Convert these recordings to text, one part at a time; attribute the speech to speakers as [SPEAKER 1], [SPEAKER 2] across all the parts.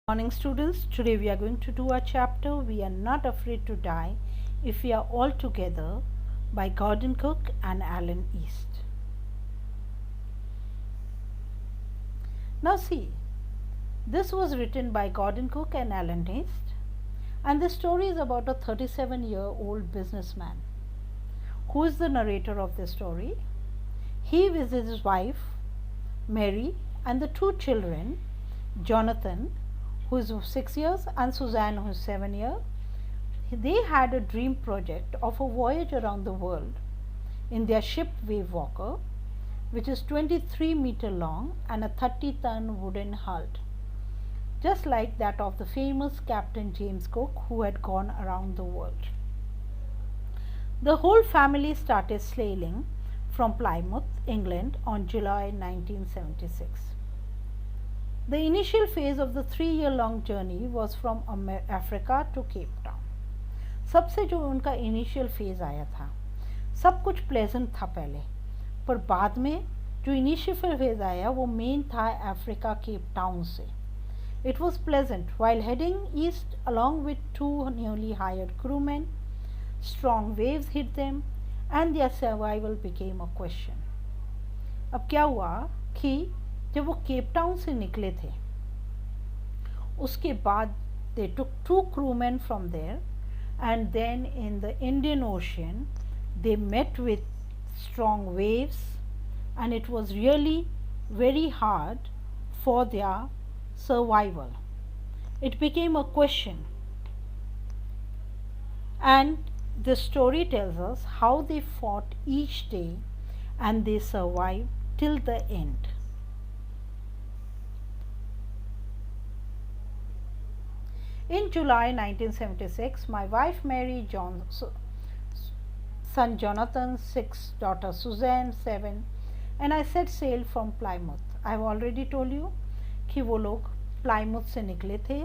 [SPEAKER 1] Morning students, today we are going to do a chapter We Are Not Afraid to Die If We Are All Together by Gordon Cook and Alan East. Now see, this was written by Gordon Cook and Alan East, and the story is about a 37-year-old businessman. Who is the narrator of the story? He with his wife, Mary, and the two children, Jonathan, who is 6 years, and Suzanne, who is 7 years. They had a dream project of a voyage around the world in their ship Wave Walker, which is 23-meter long and a 30-ton wooden hull, just like that of the famous Captain James Cook, who had gone around the world. The whole family started sailing from Plymouth, England on July 1976. The initial phase of the 3-year-long journey was from Africa to Cape Town. सबसे जो उनका initial phase आया था, सब कुछ pleasant था पहले, पर बाद में जो इनिशियल फेज आया वो मेन था अफ्रीका केप टाउन से. It was pleasant while heading east along with two newly hired crewmen. Strong waves hit them and their survival became a question. अब क्या हुआ कि जब वो केप टाउन से निकले थे, उसके बाद they took 2 crewmen from there, and then in the Indian Ocean they met with strong waves, and it was really very hard for their survival. It became a question, and the story tells us how they fought each day and they survived till the end. In July 1976, my wife Mary, son Jonathan, 6, daughter Suzanne, 7, and I set sail from Plymouth. I have already told you कि वो लोग प्लाईमुथ से निकले थे,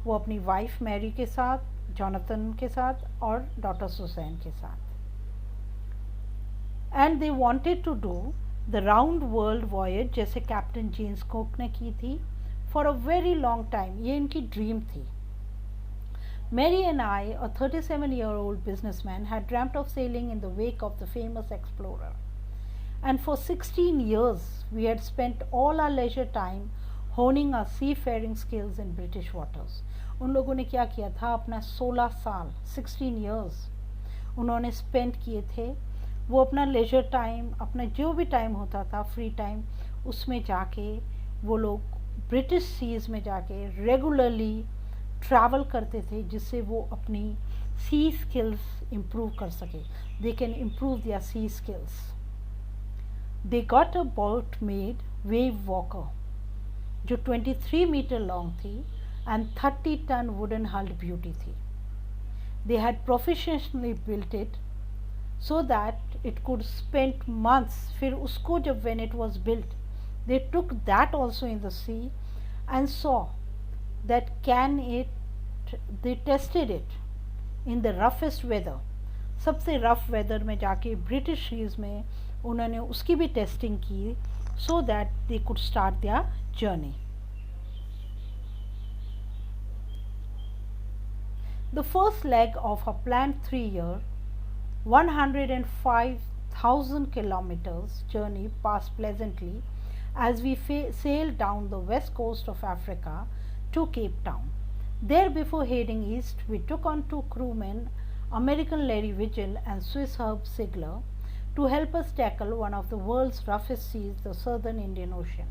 [SPEAKER 1] वो अपनी wife Mary के साथ, जॉनथन के साथ और डॉटर सुजैन के साथ. And they wanted to do the round world voyage जैसे कैप्टन जेम्स कुक ने की थी for a very long time. ये इनकी ड्रीम थी. Mary and I, a 37-year-old businessman, had dreamt of sailing in the wake of the famous explorer. And for 16 years, we had spent all our leisure time honing our seafaring skills in British waters. उन लोगों ने क्या किया था, अपना 16 साल 16 years उन्होंने spend किए थे. वो अपना leisure time, अपना जो भी time होता था free time, उसमें जाके वो लोग British seas में जाके regularly ट्रैवल करते थे, जिससे वो अपनी सी स्किल्स इम्प्रूव कर सके. They can improve their sea skills. They got a boat made wave walker जो 23 मीटर लॉन्ग थी and 30 ton wooden hulled beauty थी. They had professionally built it so that it could spend months. फिर उसको जब when it was built they took that also in the sea and saw that they tested it in the roughest weather. सबसे rough weather में जाके British seize में उन्होंने उसकी भी टेस्टिंग की so that they could start their journey. The first leg of a planned 3-year 105,000 kilometers journey passed pleasantly as we sailed down the west coast of Africa to Cape Town. There, before heading east, we took on 2 crewmen, American Larry Vigil and Swiss Herb Sigler, to help us tackle one of the world's roughest seas, the Southern Indian Ocean.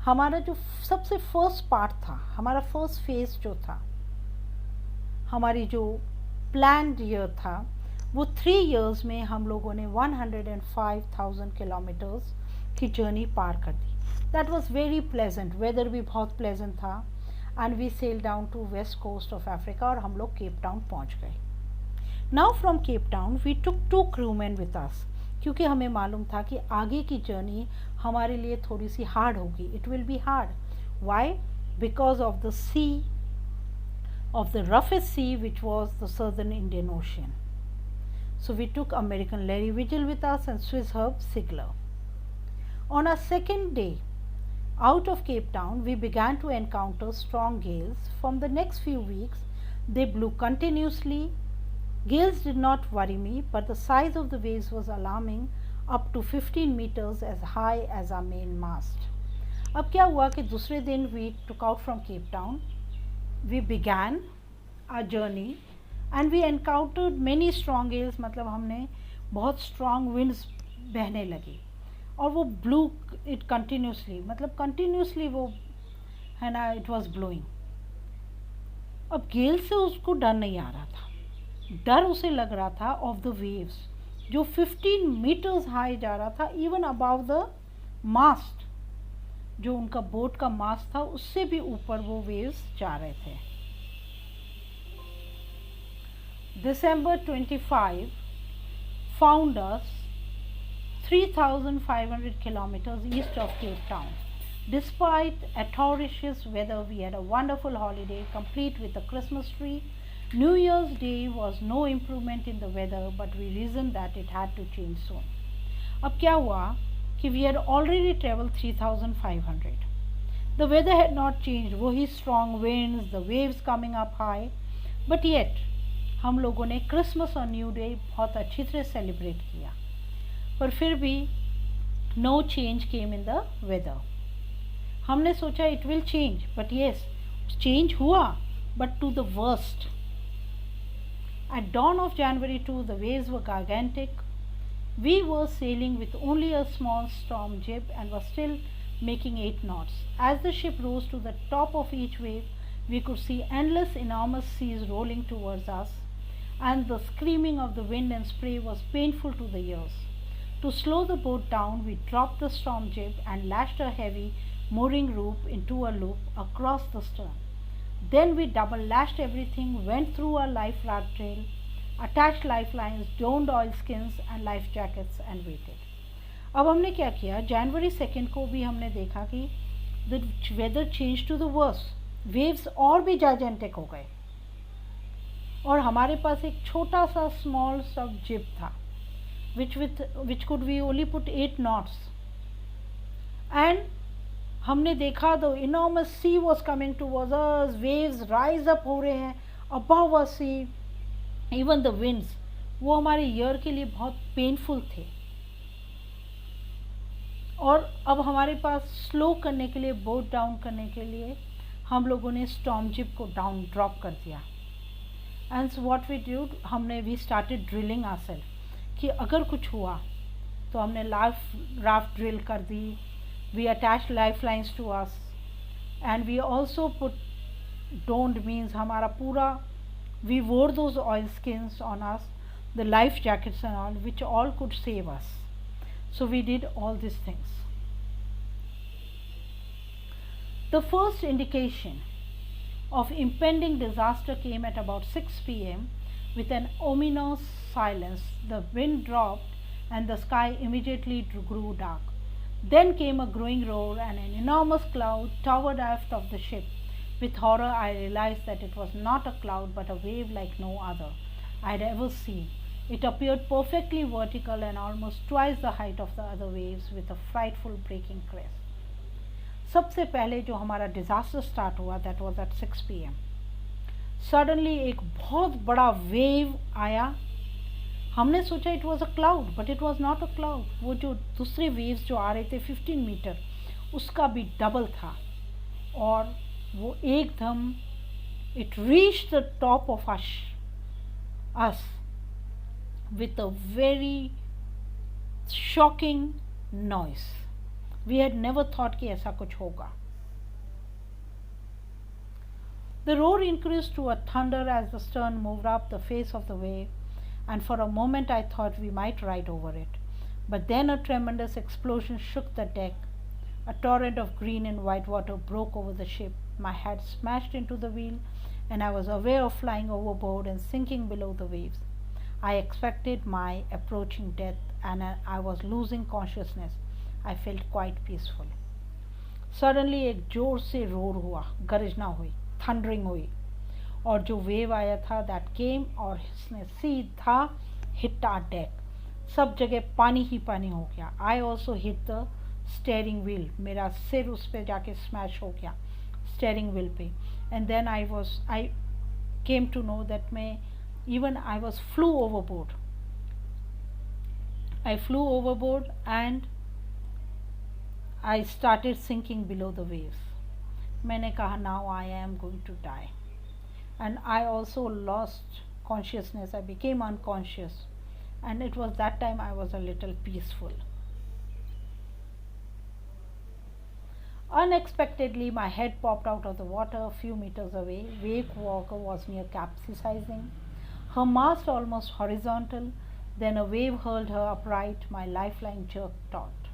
[SPEAKER 1] हमारा जो सबसे first part था, हमारा first phase जो था, हमारी जो planned year था, वो 3 years में हम लोगों ने 105,000 kilometers की जर्नी पार कर दी. That was very pleasant. Weather भी बहुत प्लेजेंट था and we sailed down to west coast of Africa और हम लोग केप टाउन पहुंच गए. Now from Cape Town we took 2 crewmen with us क्योंकि हमें मालूम था कि आगे की जर्नी हमारे लिए थोड़ी सी हार्ड होगी. It will be hard. Why? Because of the sea, of the roughest sea which was the Southern Indian Ocean. So we took American Larry Vigil with us and Swiss Herb Sigler. On our second day Out of Cape Town, we began to encounter strong gales. From the next few weeks, they blew continuously. Gales did not worry me, but the size of the waves was alarming, up to 15 meters as high as our main mast. अब क्या हुआ कि दूसरे दिन we took out from Cape Town, we began our journey and we encountered many strong gales. मतलब हमने बहुत strong winds बहने लगी और वो blew it continuously, मतलब continuously वो है ना, it was blowing. अब गेल से उसको डर नहीं आ रहा था, डर उसे लग रहा था ऑफ द वेव्स जो 15 मीटर्स हाई जा रहा था, इवन अबाव द मास्ट, जो उनका बोट का मास्ट था उससे भी ऊपर वो वेव्स जा रहे थे. December 25 found us 3,500 kilometers east of Cape Town. Despite atrocious weather, we had a wonderful holiday, complete with a Christmas tree. New Year's Day was no improvement in the weather, but we reasoned that it had to change soon. अब क्या हुआ कि we had already traveled 3,500. The weather had not changed, वही strong winds, the waves coming up high, but yet हम लोगों ने Christmas और new day बहुत अच्छी तरह सेलिब्रेट किया, पर फिर भी no change came in the weather. हमने सोचा it will change, but yes, change हुआ, but to the worst. At dawn of January 2, the waves were gigantic. We were sailing with only a small storm jib and were still making 8 knots. As the ship rose to the top of each wave, we could see endless, enormous seas rolling towards us, and the screaming of the wind and spray was painful to the ears. To slow the boat down, we dropped the storm jib and lashed a heavy mooring rope into a loop across the stern. Then we double lashed everything, went through our life raft trail, attached lifelines, donned oilskins and life jackets and waited. अब हमने क्या किया, जनवरी 2 को भी हमने देखा कि the weather changed to the worst. Waves और भी gigantic हो गए और हमारे पास एक छोटा सा small sub jib था, which could we only put 8 knots. And हमने देखा the enormous sea was coming towards us, waves rise up हो रहे हैं above us sea, even the winds, वो हमारे ईयर के लिए बहुत पेनफुल थे. और अब हमारे पास स्लो करने के लिए, बोट डाउन करने के लिए हम लोगों ने स्टॉर्म जिप को डाउन ड्रॉप कर दिया. एंड व्हाट वी डू, हमने वी स्टार्टेड ड्रिलिंग आवरसेल्फ कि अगर कुछ हुआ तो हमने लाइफ राफ्ट ड्रिल कर दी. We attached lifelines to us and we also put donned, means हमारा पूरा, we wore those oil skins on us, the life jackets and all, which all could save us. So we did all these things. The first indication of impending disaster came at about 6 p.m. with an ominous silence. The wind dropped and the sky immediately grew dark. Then came a growing roar and an enormous cloud towered aft of the ship. With horror I realized that it was not a cloud but a wave like no other I had ever seen. It appeared perfectly vertical and almost twice the height of the other waves with a frightful breaking crest. सबसे पहले जो हमारा disaster start हुआ, that was at 6 p.m. Suddenly एक बहुत बड़ा wave आया. हमने सोचा it was a cloud, but it was not a cloud. वो जो दूसरे वेव्स जो आ रहे थे 15 मीटर, उसका भी डबल था और वो एकदम it reach the top of us with a very shocking noise. We had never thought कि ऐसा कुछ होगा. The roar increased to a thunder as the stern moved up the face of the wave, and for a moment I thought we might ride over it. But then a tremendous explosion shook the deck. A torrent of green and white water broke over the ship. My head smashed into the wheel, and I was aware of flying overboard and sinking below the waves. I expected my approaching death, and I was losing consciousness. I felt quite peaceful. Suddenly एक जोर से roar हुआ, गर्जना हुई, thundering हुई, और जो wave आया था दैट केम और इसने सीधा हिट आवर डेक. सब जगह पानी ही पानी हो गया. I also hit the steering wheel, मेरा सिर उस पर जाके स्मैश हो गया स्टेयरिंग व्हील पे. And then I came to know that मैं even I was flew overboard. I flew overboard and I started sinking below the waves. मैंने कहा now I am going to die. And I also lost consciousness. I became unconscious. And it was that time I was a little peaceful. Unexpectedly, my head popped out of the water a few meters away. Wave walker was near capsizing, her mast almost horizontal. Then a wave hurled her upright. My lifeline jerked taut.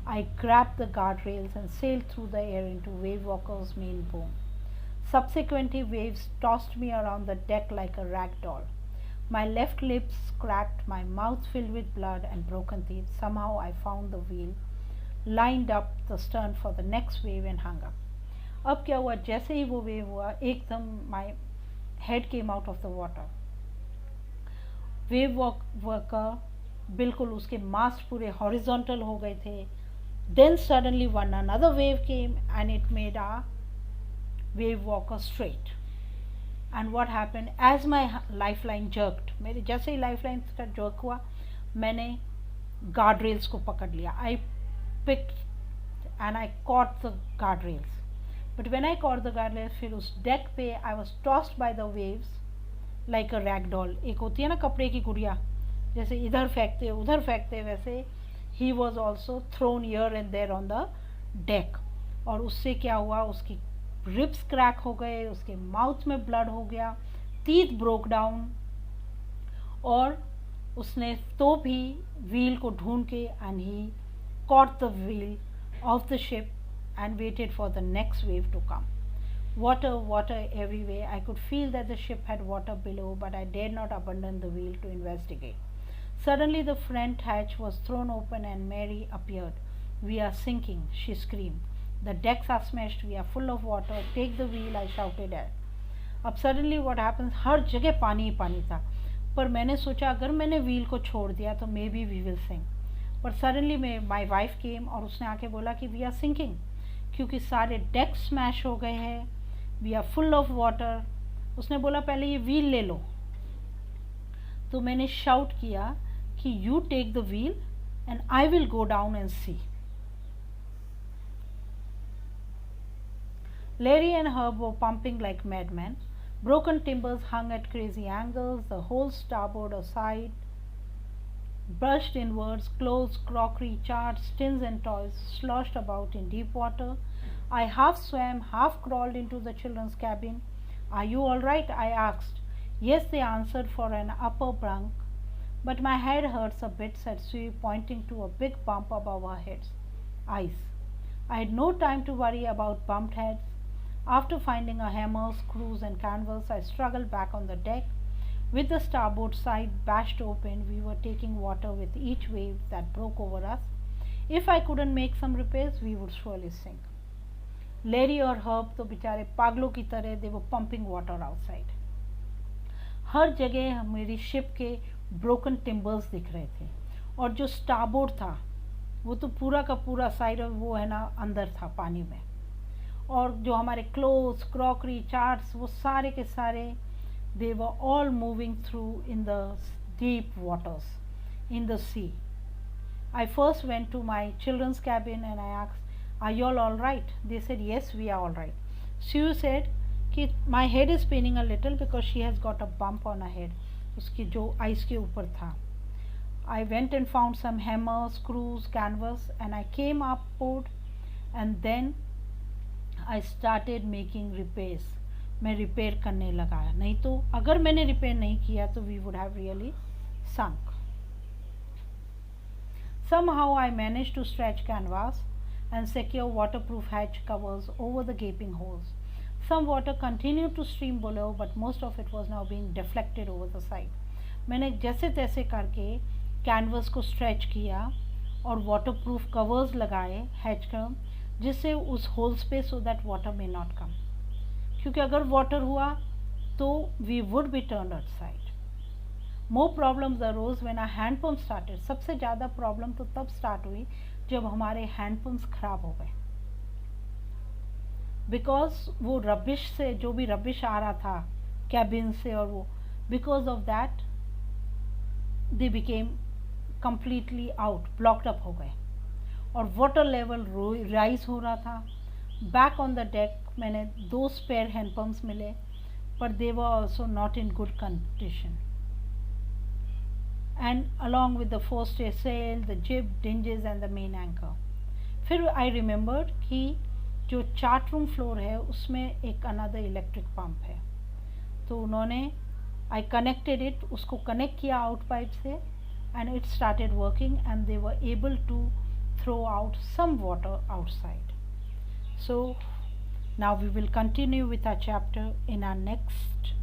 [SPEAKER 1] I grabbed the guardrails and sailed through the air into wave walker's main boom. Subsequently, waves tossed me around the deck like a rag doll. My left lips cracked, my mouth filled with blood and broken teeth. Somehow I found the wheel, lined up the stern for the next wave and hung up. अब क्या हुआ, जैसे ही वो wave हुआ एकदम my head came out of the water. Wave worker बिल्कुल उसके मास्ट पूरे हॉरिजॉन्टल हो गए थे. Then suddenly another wave came and it made our wave walker straight. And what happened, as my lifeline jerked, मेरे जैसे ही lifeline jerk हुआ मैंने guardrails को पकड़ लिया. I picked and I caught the guardrails. But when I caught the guardrails, फिर उस deck पे I was tossed by the waves like a rag doll. एक होती है ना कपड़े की गुड़िया, जैसे इधर फेंकते उधर फेंकते, वैसे he was also thrown here and there on the deck. और उससे क्या हुआ, उसकी रिब्स क्रैक हो गए, उसके माउथ में ब्लड हो गया, टीथ ब्रोक डाउन. और उसने तो भी व्हील को ढूंढ के and he caught the wheel of the ship and waited for the next wave to come. Water, water everywhere. I could feel that the ship had water below, but I dared not abandon the wheel to investigate. Suddenly the front hatch was thrown open and Mary appeared. "We are sinking," she screamed. "The decks are smashed. We are full of water. Take the wheel," I shouted at. अब suddenly what happens, हर जगह पानी ही पानी था. पर मैंने सोचा अगर मैंने व्हील को छोड़ दिया तो maybe we will sink. पर सडनली माई वाइफ केम और उसने आके बोला कि वी आर सिंकिंग, क्योंकि सारे डेक स्मैश हो गए हैं, we are full of water. उसने बोला पहले ये व्हील ले लो. तो मैंने शाउट किया कि you take the wheel and I will go down and see. Larry and Herb were pumping like madmen. Broken timbers hung at crazy angles, the whole starboard side brushed inwards, clothes, crockery, charts, tins and toys sloshed about in deep water. I half swam, half crawled into the children's cabin. "Are you all right?" I asked. "Yes," they answered, "for an upper bunk. But my head hurts a bit," said Sue, pointing to a big bump above our heads. Ice. I had no time to worry about bumped heads. After finding a hammer, screws and canvas, I struggled back on the deck. With the starboard side bashed open, we were taking water with each wave that broke over us. If I couldn't make some repairs, we would surely sink. Larry और Herb तो बेचारे पागलों की तरह they were pumping water outside. हर जगह मेरी ship के broken timbers दिख रहे थे, और जो starboard था वो तो पूरा का पूरा साइड वो है ना अंदर था पानी में, और जो हमारे क्लोथ्स, क्रॉकरी, चार्ट्स, वो सारे के सारे they were all moving through in the deep waters in the sea. I first went to my children's cabin and I asked, "Are you all right?" They said, "Yes, we are all right." Sue said कि my head is paining a little because she has got a bump on her head, उसकी जो ice के ऊपर था. I went and found some hammers, screws, canvas, and I came up board, and then I started making repairs. मैं repair करने लगा, नहीं तो अगर मैंने रिपेयर नहीं किया तो we would have really sunk. Somehow I managed to stretch canvas and secure waterproof hatch covers over the gaping holes. Some water continued to stream below, but most of it was now being deflected over the side. मैंने जैसे तैसे करके canvas को stretch किया और waterproof covers लगाए hatch का, जिससे उस होल्स पे so that water may not come, क्योंकि अगर वाटर हुआ तो we would be turn outside. More problems arose when our hand pump started. सबसे ज़्यादा प्रॉब्लम तो तब स्टार्ट हुई जब हमारे हैंडपम्प्स ख़राब हो गए, बिकॉज वो रबिश से, जो भी रबिश आ रहा था कैबिन से, और वो because of that they became completely out, blocked up हो गए, और वाटर लेवल राइज हो रहा था. बैक ऑन द डेक मैंने 2 स्पेयर हैंडपम्प्स मिले, पर they were also not in good condition. And along with the forestay sail, the jib, dinges and the main anchor. फिर आई रिमेम्बर्ड कि जो चार्ट रूम फ्लोर है उसमें एक अनदर इलेक्ट्रिक पंप है, तो उन्होंने आई कनेक्टेड इट, उसको कनेक्ट किया आउट पाइप से, and it started working and they were able to throw out some water outside. So now we will continue with our chapter in our next